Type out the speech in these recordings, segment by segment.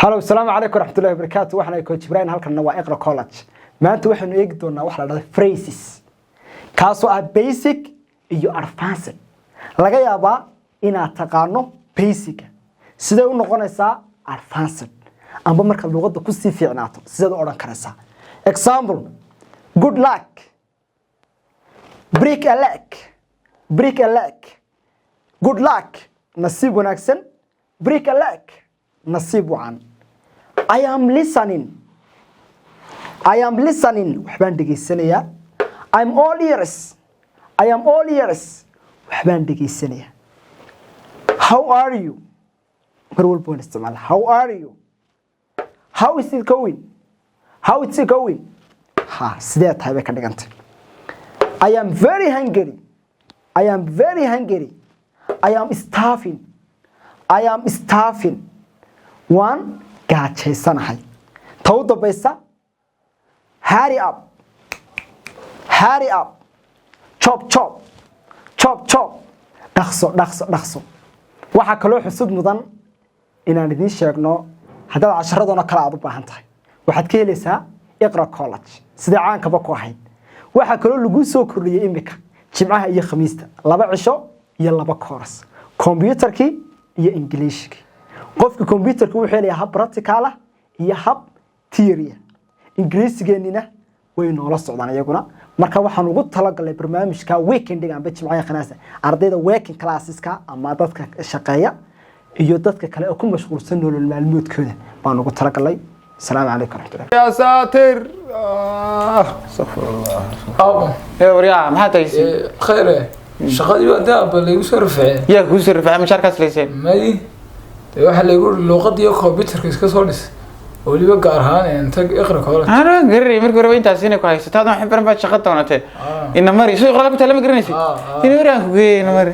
Hello, assalamu alaikum warahmatullahi wabarakatuh. Waxaan Coach Ibrahim halkan waa Iqra College. Maanta waxaanu eegi doonaa wax la dhahdo phrases. Kaasoo ah basic iyo advanced. Laga yaabaa inaad taqaano basic. Sidee u noqonaysaa advanced? Amba marka luqadda ku sii fiicnaato, sidee u oran karaysaa? Example: good luck. Break a leg. Break a leg. Good luck. Nasiib wanaagsan. Break a leg. Nasiib wacan. I am listening. I am listening. Waxbaan dhageysanayaa. I'm all ears. I am all ears. Waxbaan dhageysanayaa. How are you? Mar walba waan isticmaal. How are you? How is it going? How is it going? Sidee tahay bay ka dhigantay. I am very hungry. I am very hungry. I am starving. I am starving. One gaajaysanahay. Taw dambaysa hurry up. Hurry up. Chop chop. Chop chop. Dhaqso dhaqso dhaqso. Waxa kale xusud mudan inaan idin sheegno hadda casharadona kala aad u baahan tahay. Waxaad ka helaysaa Iqra College. Sida caanka ba ku ahayd. Waxa kale lagu soo kordhiyay imika Jimcaha iyo Khamiista. 2 cisho iyo 2 course. Computerki iyo Englishki. qofka computerka wuxuu leeyahay hab practical ah iyo hab theory. Ingiriisigeenina way noola socdaan iyaguna. Marka waxaan ugu talagalay barnaamijka weekendiga amba Jimcaha Khamiista. Ardayda working classeska ama dadka shaqeeya iyo dadka kale oo ku mashquulsan nolol maalmoodkooda baan ugu talagalay. Assalaamu alaykum warahmatullahi. يا ساتر استغفر الله. ابا يا وريا ما حتيسي خير شقدي وداب اللي يصرف يا كوسر في مشاركه ليسين ماي waxa la yiri luqadii computerka iska soo dhis waliba gaar ahaan inta iqra kale انا غير markii hore inta siinay ku haysataa waxaan xibran baad shaqo doonatay in mari soo qalab ta lama garanaysid in waraan ku geeyay mari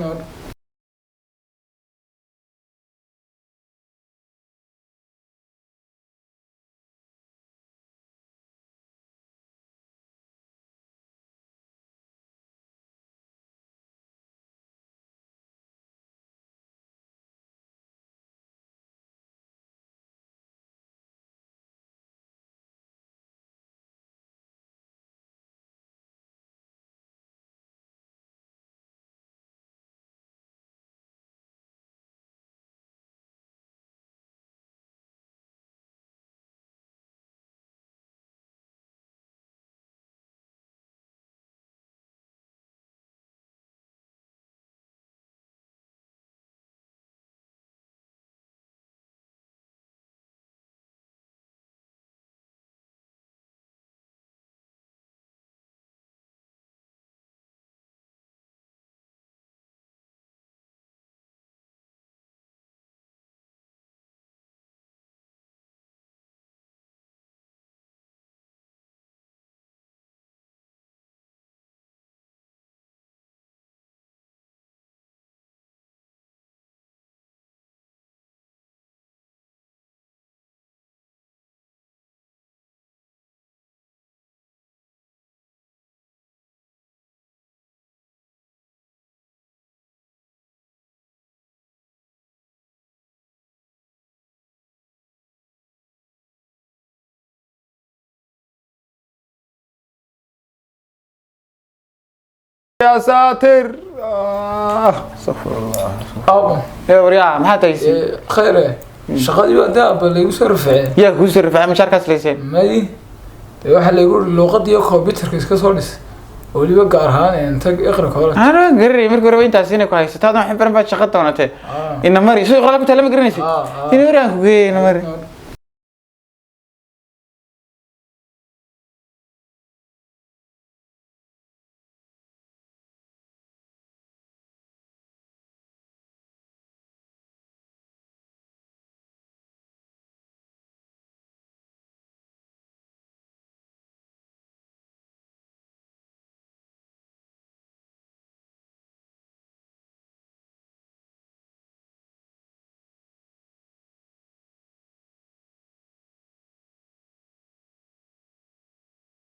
يا ساتر استغفر الله. ابا يا وريا ما حتيسي خير شقدي وداب اللي يصرف يا كوسر في مشاركه ليسين ماي waxa la yiri luqadii computerka iska soo dhis waliba gaar ahaan inta iqra kale انا غير markii hore inta siinay ku haysataa waxaan xibran baad shaqo doonatay in mari soo qalab ta lama garanaysid in waraan ku geeyay mari